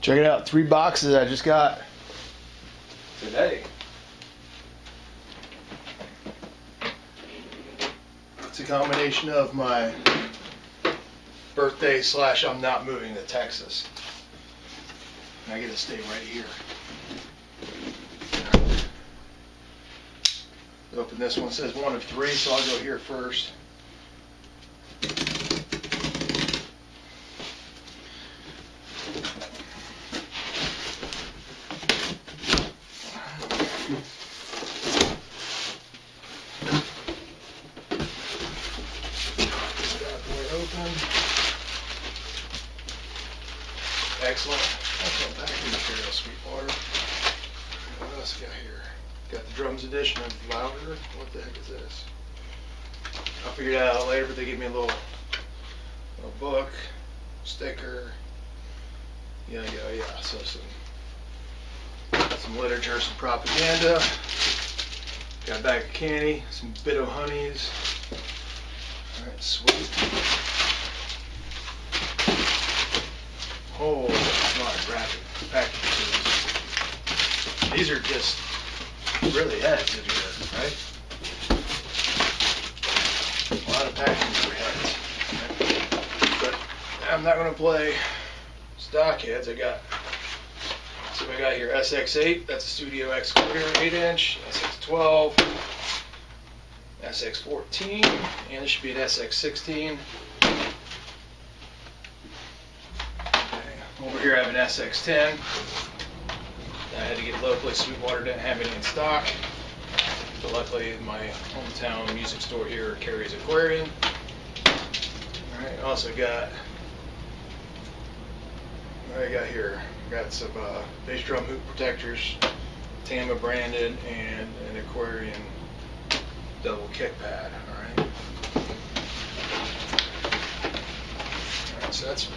Check it out, 3 boxes I just got today. It's a combination of my birthday / I'm not moving to Texas. And I get to stay right here. Open this one, it says 1 of 3, so I'll go here first. Excellent packaging material, Sweetwater. What else we got here? Got the drums edition of Louder. What the heck is this? I'll figure it out later, but they give me a little book, sticker. Yeah. So some literature, some propaganda. Got a bag of candy, some Bitto honeys. All right, sweet. Oh, a lot of graphic packaging tools. These are just really heads, if you will, right? A lot of packaging for heads. But I'm not going to play stock heads. I got here SX8, that's a Studio X clear 8-inch, SX12, SX14, and this should be an SX16. Over here I have an SX10. I had to get locally. Sweetwater didn't have any in stock, but luckily my hometown music store here carries Aquarian. Alright, also got what I got here. Got some bass drum hoop protectors, Tama branded, and an Aquarian double kick pad. Alright, so that's the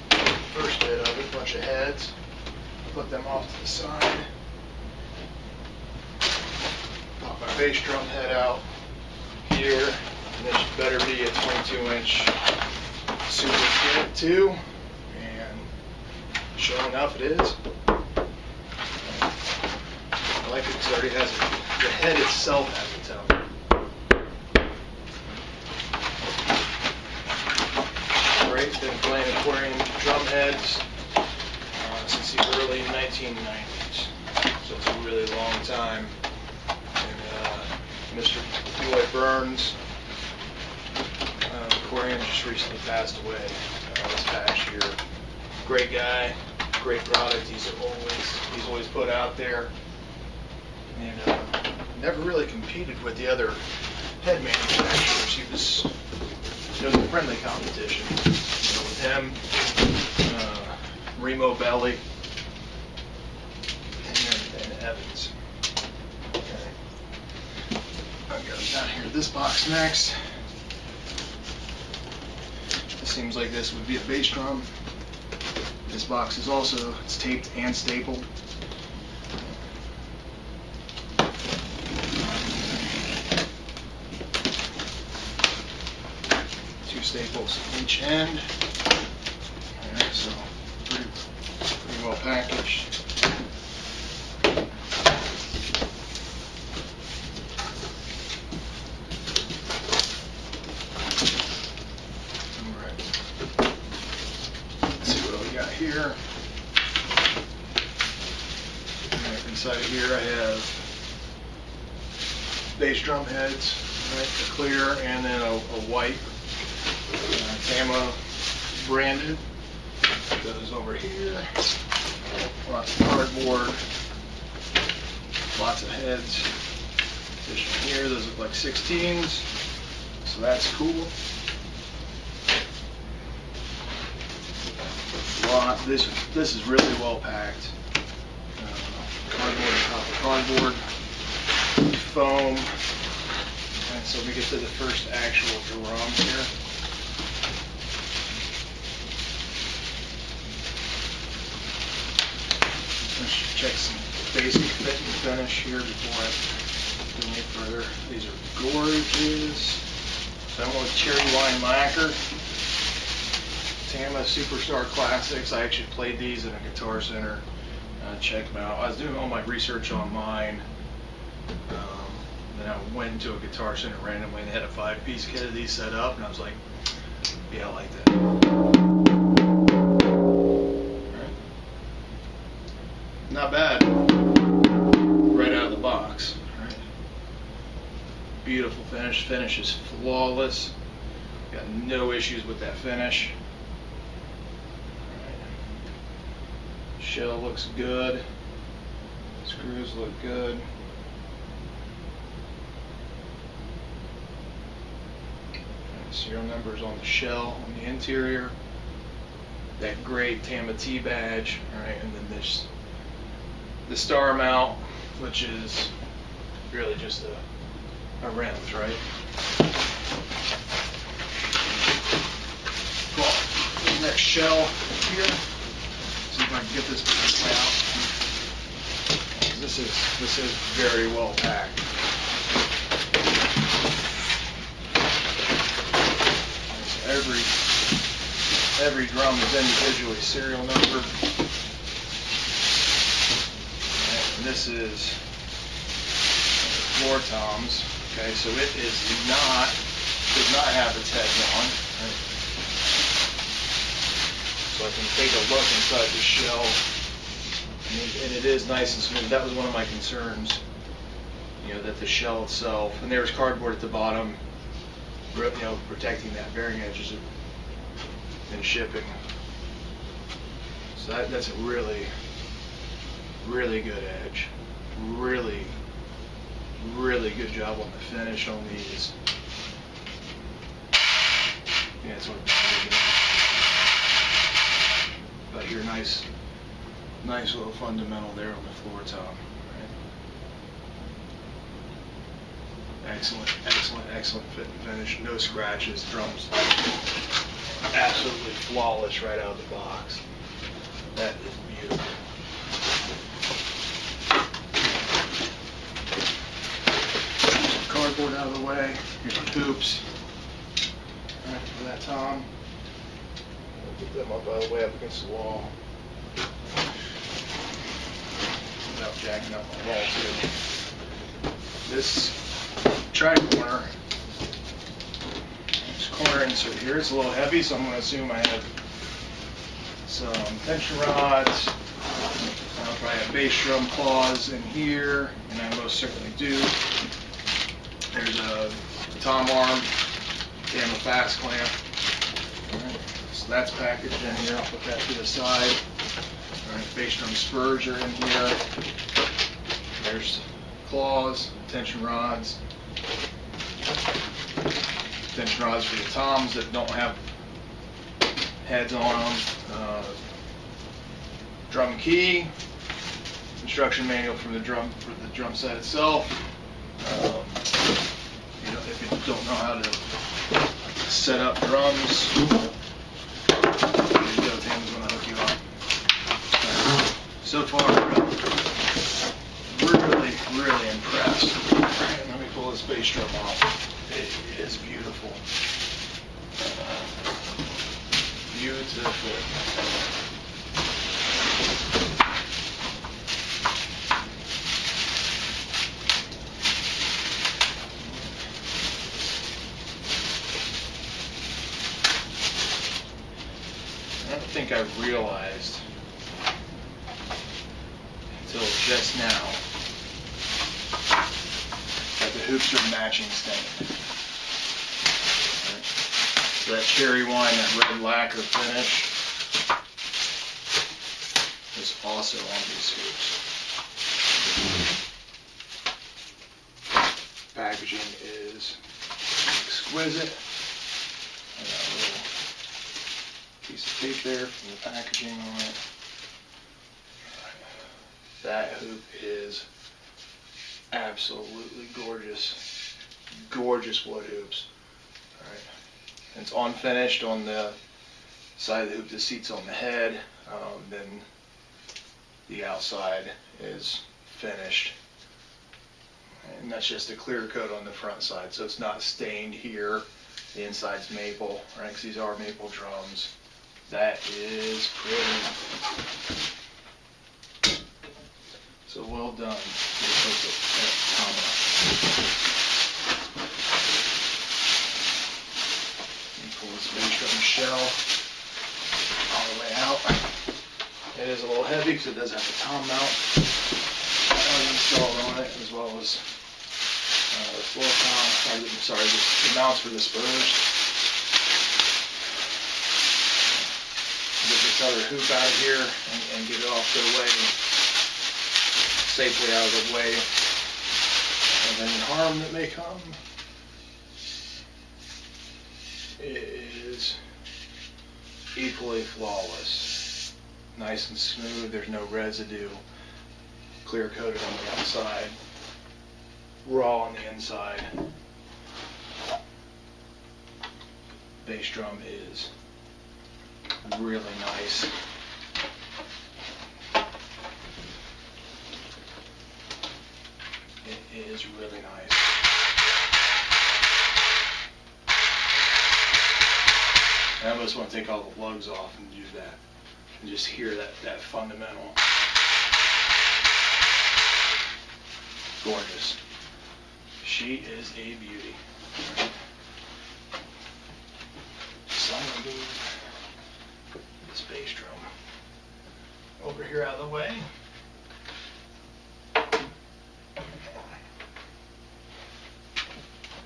first bit of it, a bunch of heads. Put them off to the side. Pop my bass drum head out here, and this better be a 22-inch Super Kit too, and sure enough it is. I like it because it already has the head itself has a tone. Great, been playing Aquarian drum heads since the early 1990s, so it's a really long time. And Mr. Lloyd Burns, Aquarian, just recently passed away this past year. Great guy, great product. He's always put out there, and never really competed with the other head manufacturers. It was a friendly competition. With him, Remo Belly, and Evans. Okay. I'll go down here to this box next. It seems like this would be a bass drum. This box is also, it's taped and stapled. Two staples each end. Alright, so pretty well packaged. Alright. Let's see what we got here. Alright, inside of here I have bass drum heads, right, the clear, and then a white Tama branded. Those over here. Lots of cardboard. Lots of heads. This here, those look like 16s. So that's cool. This is really well packed. Cardboard on top of cardboard. Foam. And so we get to the first actual drum here. Let's check some basic fit and finish here before I do any further. These are gorgeous. So I went with cherry wine lacquer. Tama Superstar Classics. I actually played these in a Guitar Center. Check them out. I was doing all my research online. Then I went into a Guitar Center randomly and they had a 5-piece kit of these set up, and I was like, yeah, I like that. Right. Not bad. Right out of the box. Right. Beautiful finish. Finish is flawless. Got no issues with that finish. Right. Shell looks good. Screws look good. Serial numbers on the shell on the interior. That great Tama T badge, right? And then there's the star mount, which is really just a rims, right? Cool. Next shell here. See if I can get this out. This is very well packed. Every drum is individually serial numbered. And this is floor toms. Okay, so it does not have its heads on. Right? So I can take a look inside the shell, and it is nice and smooth. That was one of my concerns, that the shell itself, and there's cardboard at the bottom, protecting that bearing edges in shipping. So that's a really, really good edge. Really, really good job on the finish on these. Yeah, it's what but your nice little fundamental there on the floor top. Excellent fit and finish. No scratches. Drums absolutely flawless right out of the box. That is beautiful. Some cardboard out of the way. Here's the hoops. All right, for that tom. I'll put them up all the way up against the wall. Without jacking up my wall too. This tri-corner, this corner insert here, it's a little heavy, so I'm going to assume I have some tension rods. I'll probably have bass drum claws in here, and I most certainly do. There's a tom arm, Tama fast clamp. Alright, so that's packaged in here. I'll put that to the side. Alright, bass drum spurs are in here. There's claws, tension rods. Tension rods for the toms that don't have heads on them. Drum key, instruction manual for the drum set itself. If you don't know how to set up drums, Tama's going to hook you up. So far, really impressed. Right, let me pull this bass drum off. It is beautiful. Beautiful. I don't think I realized until just now that the hoops are matching stained. Right. So that cherry wine, that red lacquer finish is also on these hoops. Packaging is exquisite. I got a little piece of tape there from the packaging on it. That hoop is absolutely gorgeous. Gorgeous wood hoops. Alright. It's unfinished on the side of the hoop. The seat's on the head. Then the outside is finished. And that's just a clear coat on the front side. So it's not stained here. The inside's maple, right? Because these are maple drums. That is pretty. So well done. Tama. Pull this bass drum shell all the way out. It is a little heavy because it does have a tom mount installed on it, as well as the floor tom. Sorry, the mounts for the spurs. Get this other hoop out of here and get it off the way, safely out of the way of any harm that may come. It is equally flawless. Nice and smooth, there's no residue. Clear coated on the outside, raw on the inside. Bass drum is really nice. It is really nice. I almost want to take all the lugs off and do that, and just hear that fundamental. Gorgeous. She is a beauty. Slightly move this bass drum over here out of the way.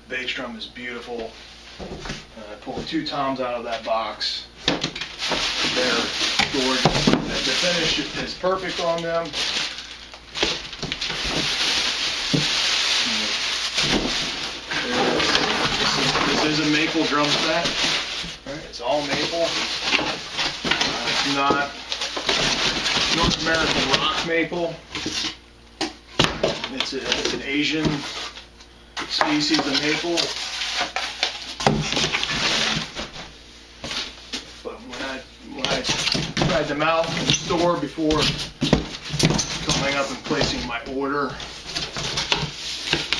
Bass drum is beautiful. I pulled 2 toms out of that box. They're gorgeous. The finish is perfect on them. This is a maple drum set. It's all maple. It's not North American rock maple. It's an Asian species of maple. But when I tried them out in the store before coming up and placing my order,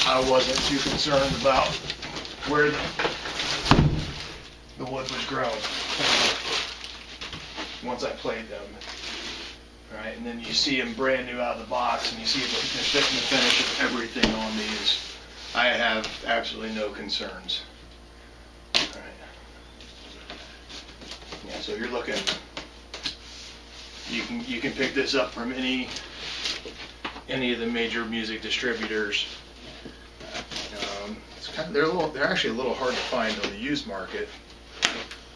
I wasn't too concerned about where the wood was grown once I played them. All right, and then you see them brand new out of the box, and you see the fit and the finish of everything on these. I have absolutely no concerns. All right. Yeah, so you're looking. You can pick this up from any of the major music distributors. They're actually a little hard to find on the used market,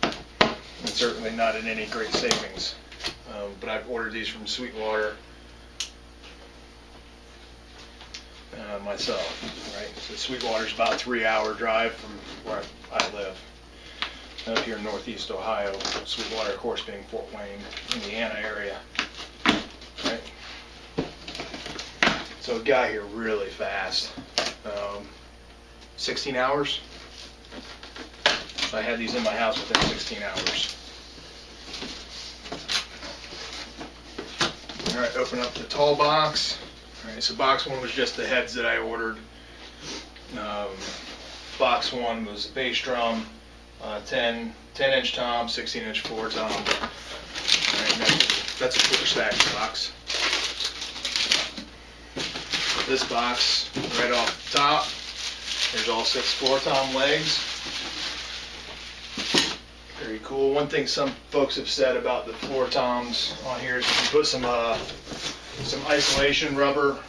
and certainly not at any great savings. But I've ordered these from Sweetwater myself. Right, so Sweetwater's about a 3-hour drive from where I live, up here in Northeast Ohio. Sweetwater, of course, being Fort Wayne, Indiana area. Right, so it got here really fast. 16 hours. I had these in my house within 16 hours. All right, open up the tall box. All right, so box 1 was just the heads that I ordered. Box 1 was the bass drum, 10-inch tom, 16-inch floor tom. All right, that's a quarter stack box. This box, right off the top, there's all 6 floor tom legs. Very cool. One thing some folks have said about the floor toms on here is if you put some isolation rubber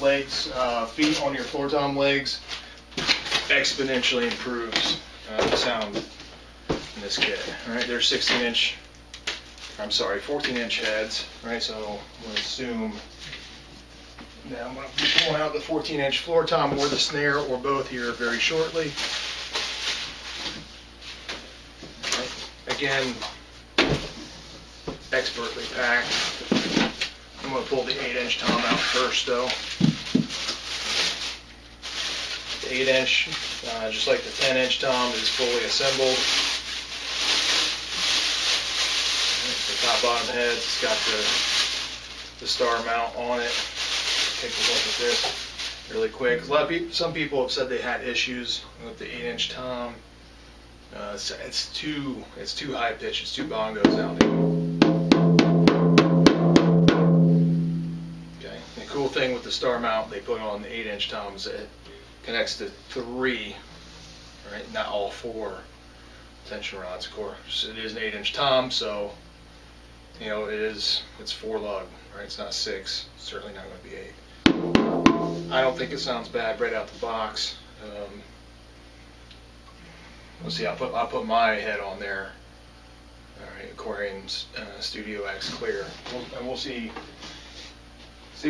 legs, feet on your floor tom legs, exponentially improves the sound in this kit. All right, there's 14-inch heads. Right, so I'm going to assume. Now I'm going to be pulling out the 14-inch floor tom or the snare or both here very shortly. Right. Again, expertly packed. I'm going to pull the 8-inch tom out first though. The 8-inch, just like the 10-inch tom, is fully assembled. Right. The top bottom heads, it's got the star mount on it. Take a look at this really quick. Some people have said they had issues with the 8-inch tom. It's too high pitched. It's too bongos out there. Okay. The cool thing with the star mount they put on the 8-inch toms, it connects to 3, right? Not all 4 tension rods, of course. It is an 8-inch tom, so you know it's 4 lug, right? It's not 6. It's certainly not going to be 8. I don't think it sounds bad right out the box. Let's see. I'll put my head on there. All right, Aquarium's Studio X clear, and we'll see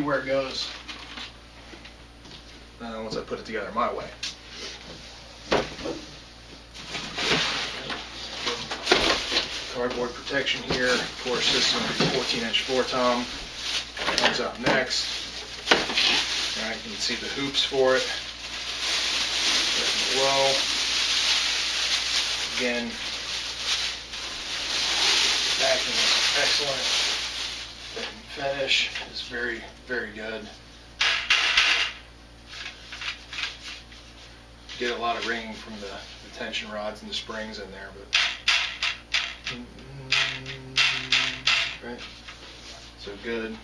where it goes once I put it together my way. Cardboard protection here. Of course, this is going to be 14-inch floor tom. Comes up next. All right, you can see the hoops for it. Below. Again, backing is excellent. The finish is very, very good. Get a lot of ringing from the tension rods and the springs in there, but right. So good.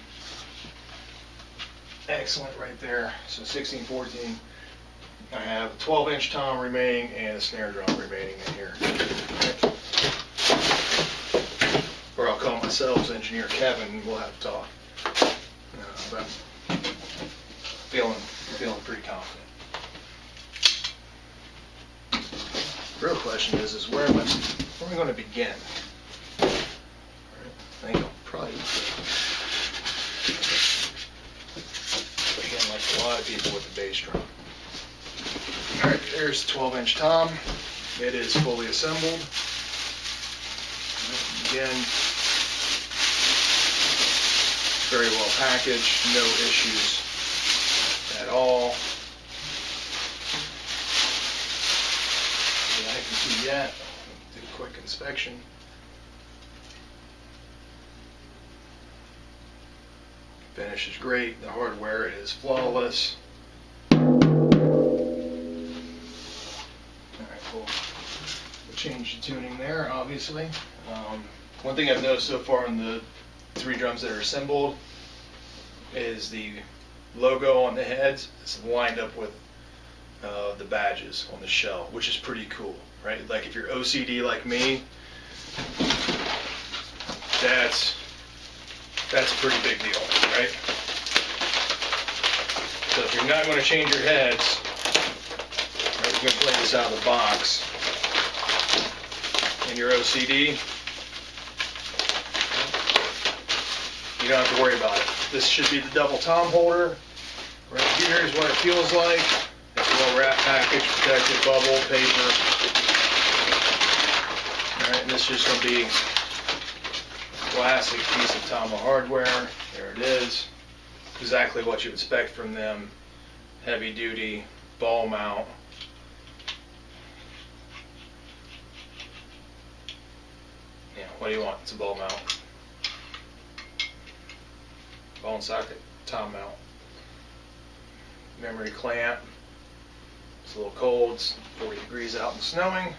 Excellent right there. So 16, 14. I have a 12-inch tom remaining and a snare drum remaining in here. Or I'll call myself Engineer Kevin and we'll have to talk. But feeling pretty confident. The real question is where am I going to begin? I think I'll probably begin like a lot of people with the bass drum. Alright, there's the 12-inch tom. It is fully assembled. Again, very well packaged, no issues at all. I can see yet. Do a quick inspection. Finish is great. The hardware is flawless. We'll change the tuning there, obviously. One thing I've noticed so far in the 3 drums that are assembled is the logo on the heads is lined up with the badges on the shell, which is pretty cool, right? Like if you're OCD like me, that's a pretty big deal, right? So if you're not going to change your heads, right, you're going to play this out of the box, and you're OCD, you don't have to worry about it. This should be the double tom holder. Right here is what it feels like. It's well wrapped, package, protected, bubble, paper. Alright, and this is just going to be a classic piece of Tama hardware. There it is. Exactly what you expect from them. Heavy duty, ball mount. Yeah, what do you want? It's a ball mount. Ball and socket, tom mount. Memory clamp. It's a little cold. It's 40 degrees out and snowing.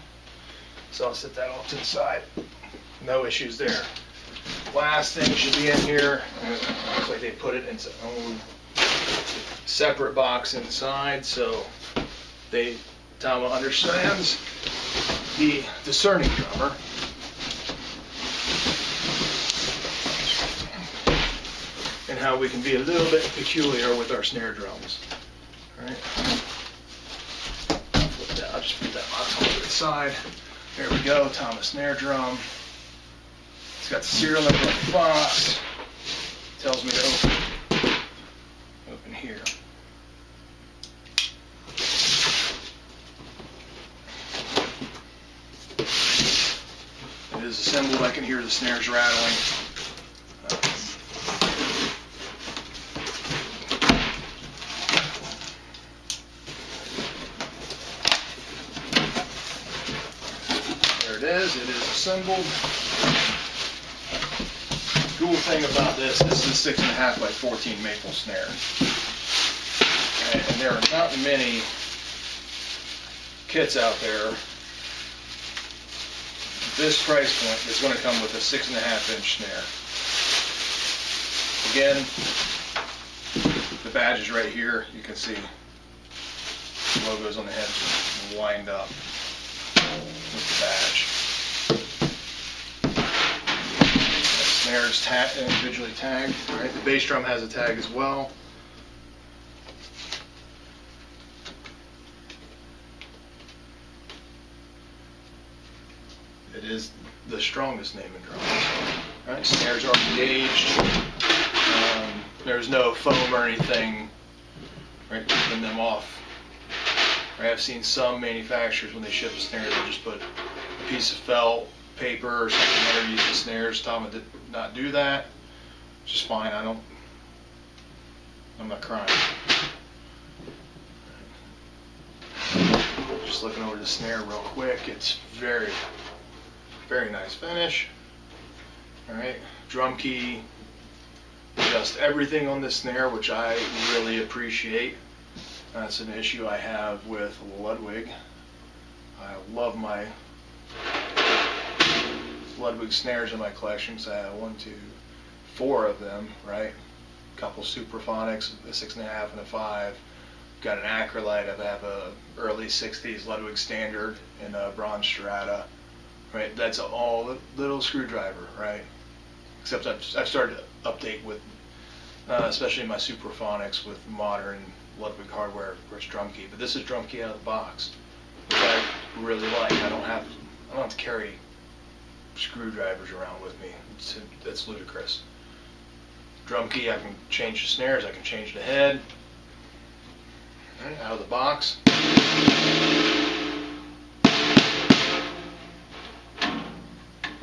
So I'll set that off to the side. No issues there. Last thing should be in here. Looks like they put it in its own separate box inside, so Tama understands the discerning drummer. And how we can be a little bit peculiar with our snare drums. Alright. I'll just put that box on to the side. There we go, Tama snare drum. It's got the serial number on the box. Tells me to open here. It is assembled. I can hear the snares rattling. It is assembled. Cool thing about this is a 6.5 by 14 maple snare. And there are not many kits out there this price point is going to come with a 6.5-inch snare. Again, the badge is right here. You can see the logos on the heads lined up with the badge. The snare is individually tagged. All right, the bass drum has a tag as well. It is the strongest name in drums. All right, snares are engaged. There's no foam or anything, right, keeping them off. I have seen some manufacturers, when they ship a snare, they just put a piece of felt, paper, or something underneath the snares. Tama did not do that, which is fine. I'm not crying. Just looking over the snare real quick. It's very, very nice finish. All right, drum key. Adjust everything on this snare, which I really appreciate. That's an issue I have with Ludwig. I love my Ludwig snares in my collection, so I have 4 of them, right? A couple Superphonics, a 6.5 and a 5. Got an Acrolite. I have a early 60s Ludwig standard in a bronze strata, right? That's all little screwdriver, right? Except I've started to update with, especially my Superphonics, with modern Ludwig hardware where it's drum key. But this is drum key out of the box, which I really like. I don't have to carry screwdrivers around with me. That's ludicrous. Drum key, I can change the snares, I can change the head. All right, out of the box.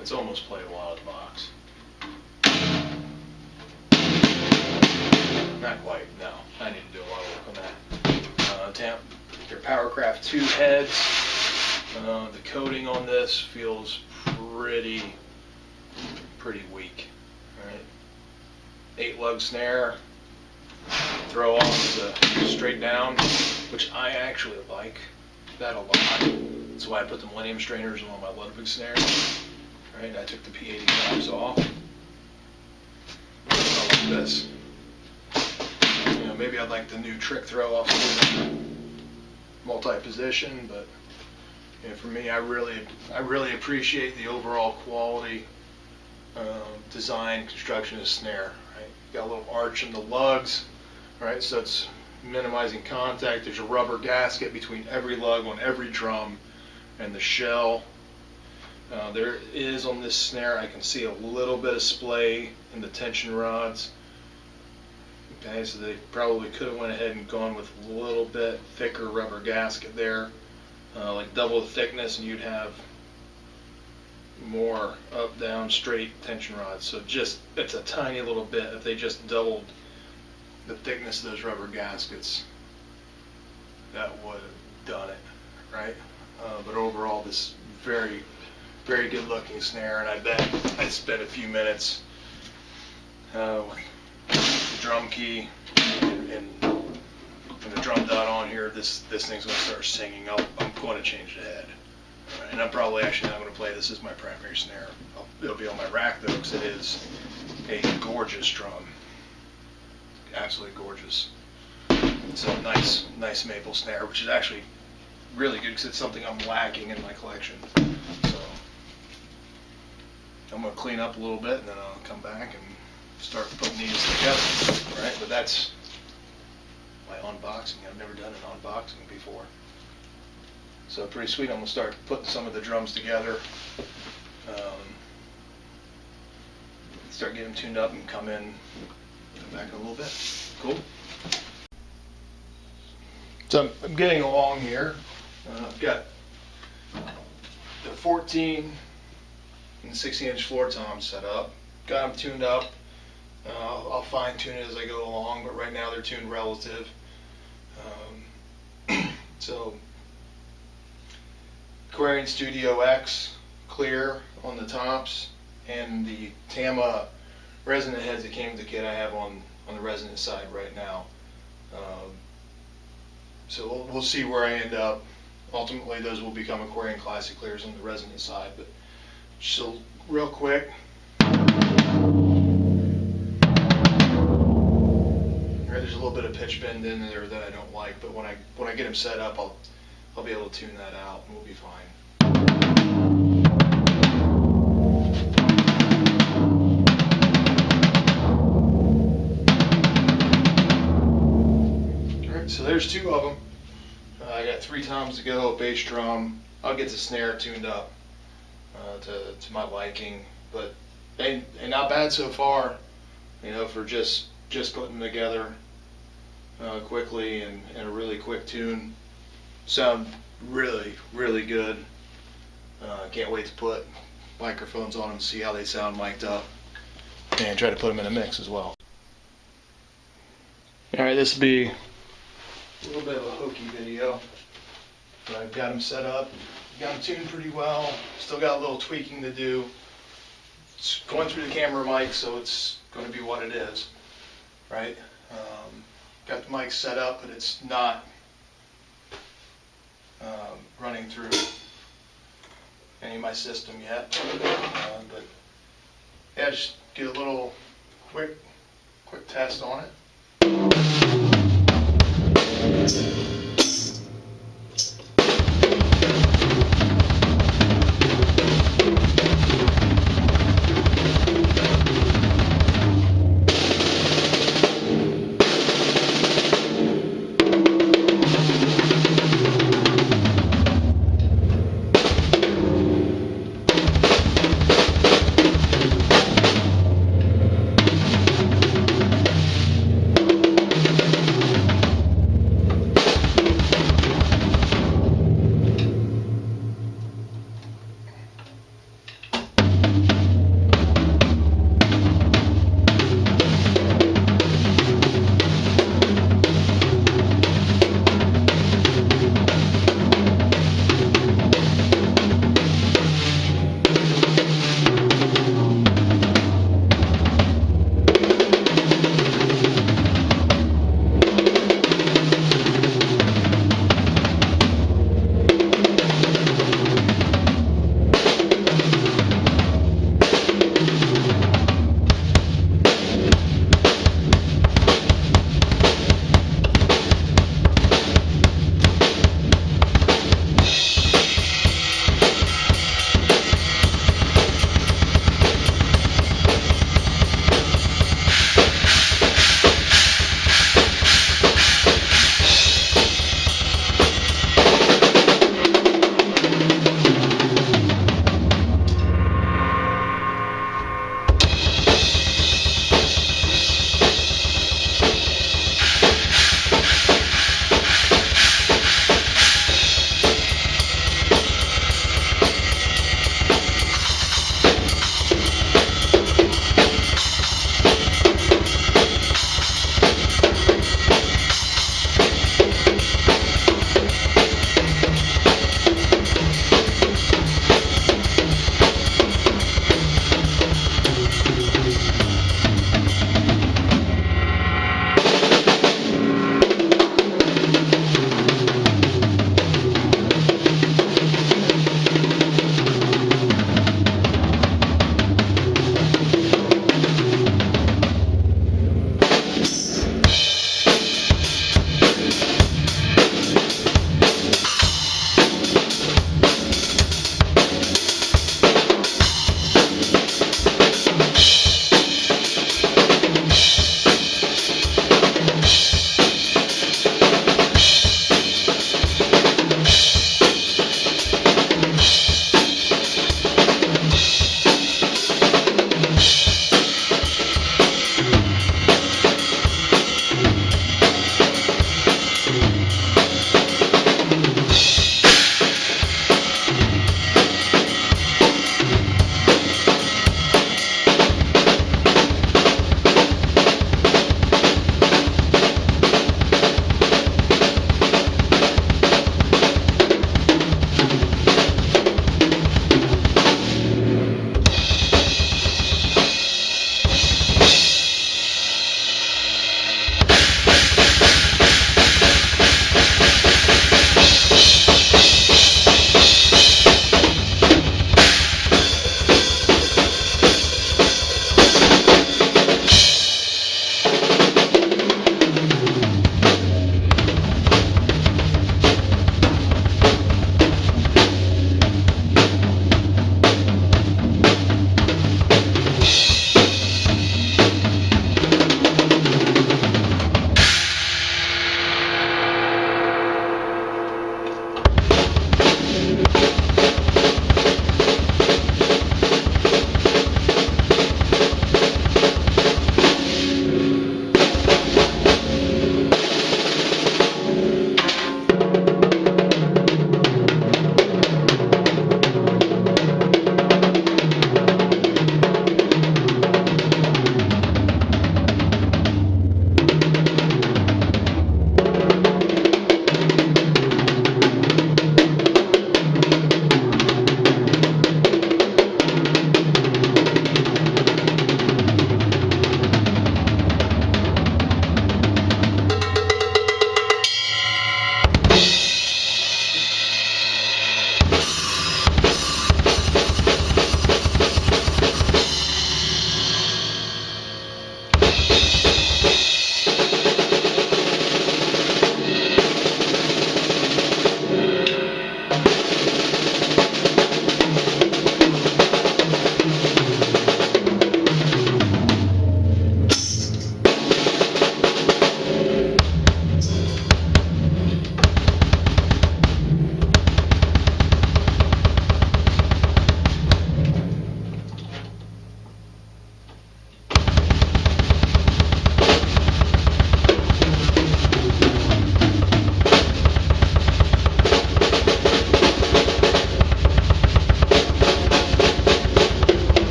It's almost playable out of the box. Not quite, no. I need to do a lot of work on that. Your Powercraft 2 heads. The coating on this feels pretty weak. All right. 8-lug snare. Throw off the straight down, which I actually like that a lot. That's why I put the Millennium strainers on my Ludwig snares. Right, I took the P80 caps off. I like this. You know, maybe I'd like the new trick throw off multi-position, but you know, for me, I really appreciate the overall quality, design, construction of the snare. Right, got a little arch in the lugs, right, so it's minimizing contact. There's a rubber gasket between every lug on every drum and the shell. There is on this snare, I can see a little bit of splay in the tension rods. Okay, so they probably could have went ahead and gone with a little bit thicker rubber gasket there, like double the thickness, and you'd have more up, down, straight tension rods. So just, it's a tiny little bit. If they just doubled the thickness of those rubber gaskets, that would have done it, right? But overall, this very, very good looking snare, and I bet I'd spend a few minutes with the drum key and the drum dot on here. This thing's going to start singing. I'm going to change the head. Right, and I'm probably actually not going to play this as my primary snare. It'll be on my rack though, because it is a gorgeous drum. Absolutely gorgeous. It's a nice maple snare, which is actually really good because it's something I'm lacking in my collection. So I'm going to clean up a little bit, and then I'll come back and start putting these together. Right, but that's my unboxing. I've never done an unboxing before. So pretty sweet. I'm going to start putting some of the drums together. Start getting them tuned up and come back in a little bit. Cool. So I'm getting along here. I've got the 14 and 16-inch floor toms set up. Got them tuned up. I'll fine tune it as I go along, but right now they're tuned relative. So Aquarian Studio X clear on the tops, and the Tama resonant heads that came with the kit I have on the resonant side right now. So we'll see where I end up. Ultimately, those will become Aquarian Classic clears on the resonant side, but So real quick. There's a little bit of pitch bend in there that I don't like, but when I get them set up, I'll be able to tune that out and we'll be fine. Alright, so there's two of them. I got 3 toms to go, a bass drum. I'll get the snare tuned up to my liking, but they not bad so far, you know, for just putting them together quickly and a really quick tune. Sound really, really good. Can't wait to put microphones on them, see how they sound mic'd up, and try to put them in a mix as well. Alright, this will be a little bit of a hokey video, but I've got them set up, got them tuned pretty well, still got a little tweaking to do. It's going through the camera mic, so it's going to be what it is, right? Got the mic set up, but it's not running through any of my system yet. But yeah, just get a little quick test on it.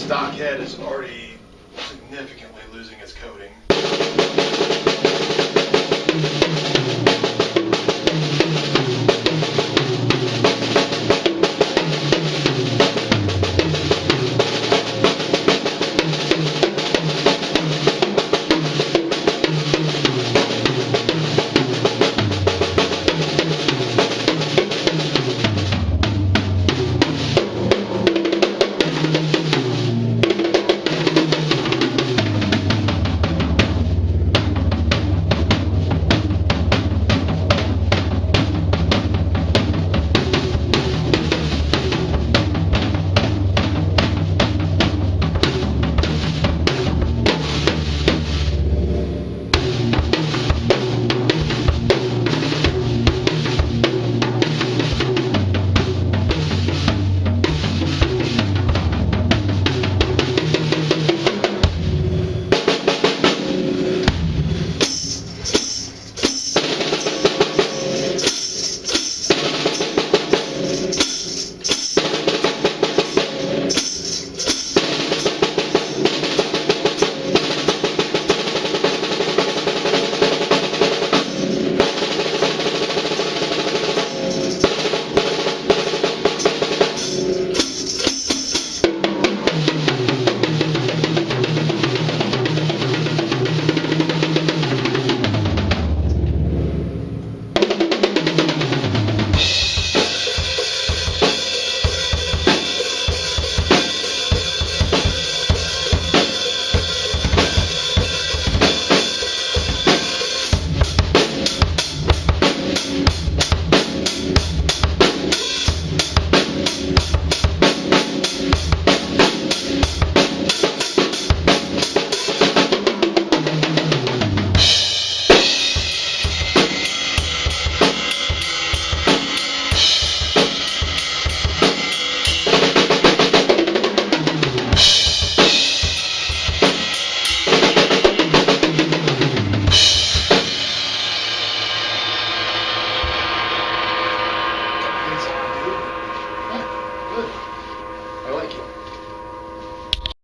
stock head is already significantly losing its coating.